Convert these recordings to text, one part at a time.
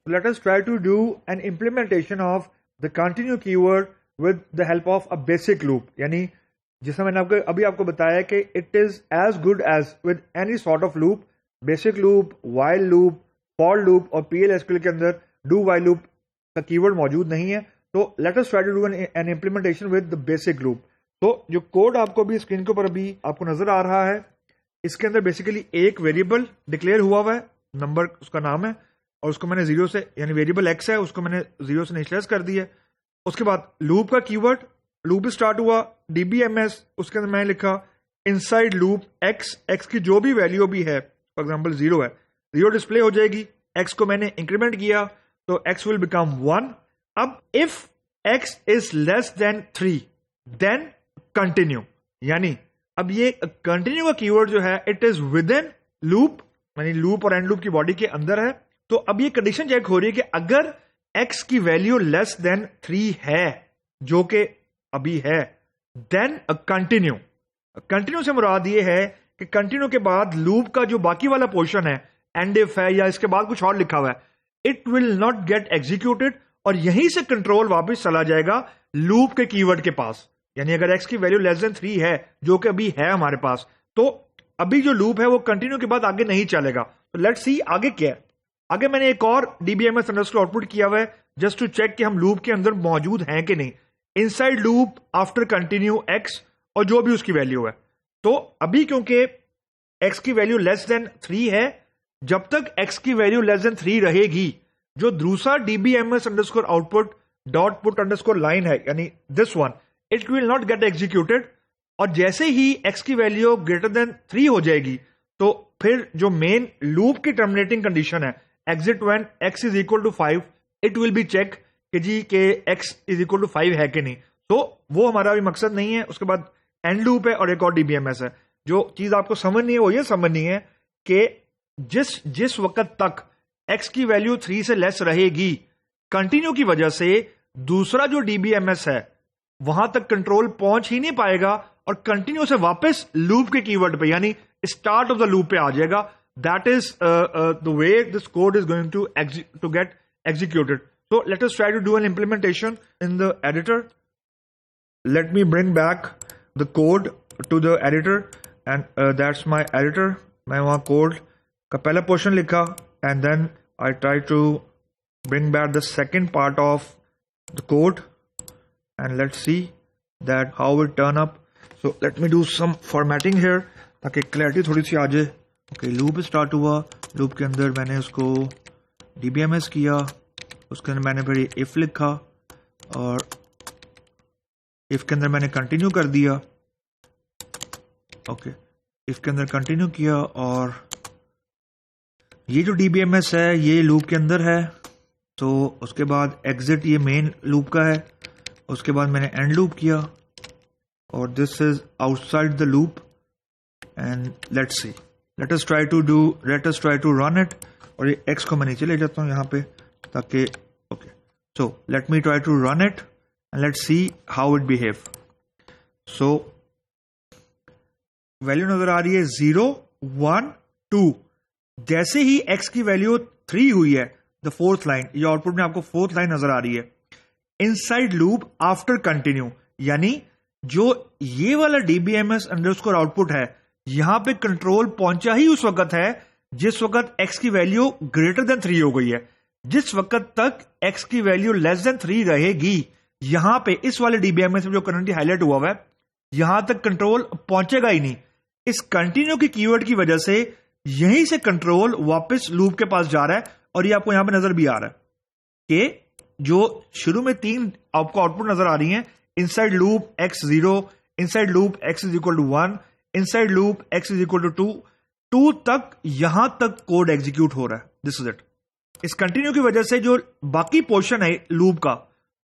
Let us try to do an implementation of the continue keyword with the help of a basic loop. यानी जिसमें मैंने आपको बताया कि it is as good as with any sort of loop, basic loop, while loop, for loop और PL/SQL के अंदर do while loop का कीवर्ड मौजूद नहीं है. तो let us try to do an implementation with the basic loop. तो जो कोड आपको भी स्क्रीन के ऊपर अभी आपको नजर आ रहा है, इसके अंदर बेसिकली एक वेरिएबल डिक्लेयर हुआ है, नंबर उसका नाम है, और उसको मैंने जीरो से, यानी वेरिएबल एक्स है, उसको मैंने जीरो से इनिशियलाइज कर दिया. उसके बाद लूप का कीवर्ड, लूप स्टार्ट हुआ DBMS, उसके अंदर मैंने लिखा इनसाइड लूप एक्स की जो भी वैल्यू भी है, फॉर एग्जांपल जीरो है, जीरो डिस्प्ले हो जाएगी. एक्स को मैंने इंक्रीमेंट किया तो एक्स विल बिकम 1. अब if x is less than 3 then continue, यानी अब ये कंटिन्यू का कीवर्ड जो है it is within loop, यानी लूप और एंड लूप की बॉडी के अंदर है. तो अब ये कंडीशन चेक हो रही है कि अगर x की वैल्यू लेस देन 3 है, जो कि अभी है, देन कंटिन्यू. कंटिन्यू से मुराद ये है कि कंटिन्यू के बाद लूप का जो बाकी वाला पोर्शन है, एंड इफ है या इसके बाद कुछ और लिखा हुआ है, it will not get executed, और यहीं से कंट्रोल वापस चला जाएगा लूप के कीवर्ड के पास. यानी अगर x की वैल्यू लेस देन 3 है, जो कि अभी है हमारे पास, तो अभी जो लूप है वो कंटिन्यू के बाद आगे नहीं चलेगा. तो लेट्स सी आगे क्या है. आगे मैंने एक और DBMS अंडरस्कोर आउटपुट किया हुआ है जस्ट टू चेक कि हम लूप के अंदर मौजूद हैं कि नहीं. Inside loop after continue x और जो भी उसकी वैल्यू है. तो अभी क्योंकि x की वैल्यू लेस देन 3 है, जब तक x की वैल्यू लेस देन 3 रहेगी, जो दूसरा DBMS underscore output dot put underscore line है, यानी this one, it will not get executed. और जैसे ही x की वैल्यू ग्रेटर देन 3 हो जाएगी, तो फिर जो मेन लूप की टर्मिनेटिंग कंडीशन है, exit when x is equal to 5, it will be check कि जी के x इज इक्वल टू 5 है कि नहीं. तो वो हमारा भी मकसद नहीं है. उसके बाद एंड लूप है और एक और DBMS है. जो चीज आपको समझनी है वो ये समझनी है कि जिस वक्त तक x की वैल्यू 3 से लेस रहेगी, कंटिन्यू की वजह से दूसरा जो DBMS है वहां तक कंट्रोल पहुंच ही नहीं पाएगा, और कंटिन्यू से वापस लूप के कीवर्ड पे, यानी स्टार्ट ऑफ द लूप पे आ जाएगा. That is the way this code is going to get executed. So let us try to do an implementation in the editor. Let me bring back the code to the editor, and that's my editor. मैं वहाँ code का पहला portion लिखा, and then I try to bring back the second part of the code, and let's see that how it turn up. So let me do some formatting here ताकि clarity थोड़ी सी आ जाए. Okay, loop start हुआ, loop के अंदर मैंने उसको DBMS किया, उसके अंदर मैंने फिर इफ लिखा, और इफ के अंदर मैंने कंटिन्यू कर दिया. ओके, इफ के अंदर कंटिन्यू किया, और ये जो DBMS है ये लूप के अंदर है. तो उसके बाद एग्जिट ये मेन लूप का है, उसके बाद मैंने एंड लूप किया, और this is outside the loop. And let's see, let us try to run it. और ये एक्स को मैं नीचे ले जाता हूँ यहाँ पे ताकि, okay, so let me try to run it and let's see how it behave. So value नजर आ रही है 0 1 2. जैसे ही x की वैल्यू 3 हुई है, द फोर्थ लाइन, ये आउटपुट में आपको फोर्थ लाइन नजर आ रही है, इनसाइड लूप आफ्टर कंटिन्यू, यानी जो ये वाला DBMS अंडरस्कोर आउटपुट है, यहां पे कंट्रोल पहुंचा ही उस वक्त है जिस वक्त x की वैल्यू ग्रेटर देन 3 हो गई है. जिस वक्त तक x की वैल्यू लेस देन 3 रहेगी, यहां पे इस वाले DBMS में जो करंटली हाईलाइट हुआ है, यहां तक कंट्रोल पहुंचेगा ही नहीं. इस कंटिन्यू की कीवर्ड की वजह से यहीं से कंट्रोल वापस लूप के पास जा रहा है. और ये आपको यहां पे नजर भी आ रहा है कि जो शुरू में 3 आपको आउटपुट नजर आ रही हैं, inside loop x0, inside loop x is equal to 1, inside loop x is equal to 2 तक, यहां तक कोड एग्जीक्यूट हो रहा है. This is it. इस कंटिन्यू की वजह से जो बाकी पोर्शन है लूप का,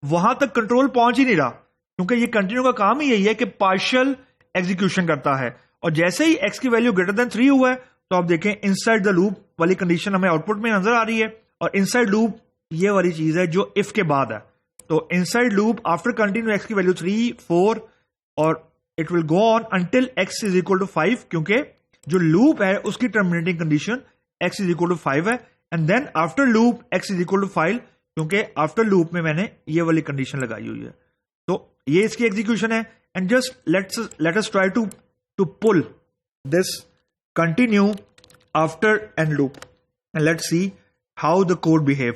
वहां तक कंट्रोल पहुंच ही नहीं रहा, क्योंकि ये कंटिन्यू का काम ही यही है कि पार्शियल एग्जीक्यूशन करता है. और जैसे ही x की वैल्यू ग्रेटर देन 3 हुआ है, तो आप देखें इनसाइड द लूप वाली कंडीशन हमें आउटपुट में नजर आ रही है. और इनसाइड लूप ये वाली चीज है जो इफ के बाद है. तो inside loop after continue x की वैल्यू 3 4, और it will go on until x is equal to 5, क्योंकि जो लूप है उसकी terminating condition x is equal to 5 है. And then after loop x is equal to five, क्योंकि after loop में मैंने ये वाली कंडीशन लगाई हुई है। तो ये इसकी एग्जीक्यूशन है। And just let us try to pull this continue after end loop and let's see how the code behave.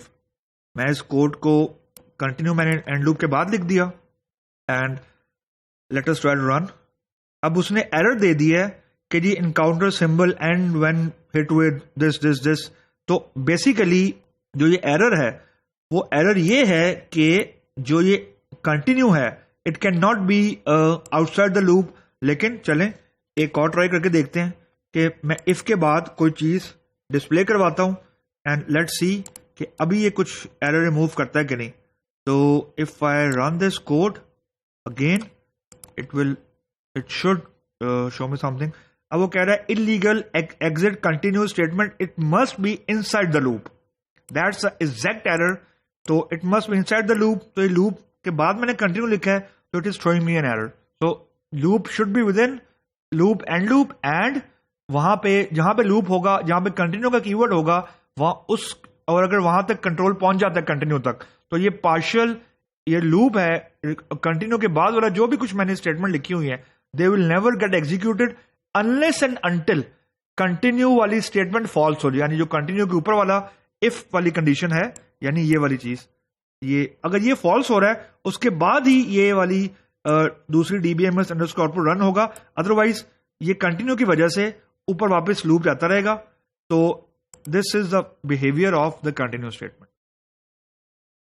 मैं इस कोड को कंटिन्यू मैंने एंड लूप के बाद लिख दिया and let us try to run. अब उसने एरर दे दी है कि जी encounter symbol and when hit with this. तो बेसिकली जो ये एरर है वो एरर ये है कि जो ये कंटिन्यू है it can not be outside the loop. लेकिन चलें एक और ट्राई करके देखते हैं कि मैं इफ के बाद कोई चीज डिस्प्ले करवाता हूं एंड लेट्स सी कि अभी ये कुछ एरर रिमूव करता है कि नहीं। तो if I run this code again it should show me something. अब वो कह रहा है illegal exit continue statement, it must be inside the loop, that's the exact error. तो it must be inside the loop, तो ये loop के बाद मैंने कंटिन्यू लिखा है तो it is throwing me an error. So loop should be with in loop and वहां पे जहां पे लूप होगा, जहां पे कंटिन्यू का कीवर्ड होगा वहां उस, और अगर वहां तक कंट्रोल पहुंच जाता है कंटिन्यू तक तो ये पार्शियल ये लूप है कंटिन्यू के बाद वाला जो भी कुछ मैंने स्टेटमेंट लिखी हुई है they will never get executed unless and until continue वाली स्टेटमेंट फॉल्स हो जाए। यानी जो कंटिन्यू के ऊपर वाला इफ वाली कंडीशन है, यानी ये वाली चीज, ये अगर ये फॉल्स हो रहा है उसके बाद ही ये वाली दूसरी dbms अंडरस्कोर आउटपुट रन होगा, अदरवाइज ये कंटिन्यू की वजह से ऊपर वापस लूप जाता रहेगा। तो this is the behaviour of the continue statement.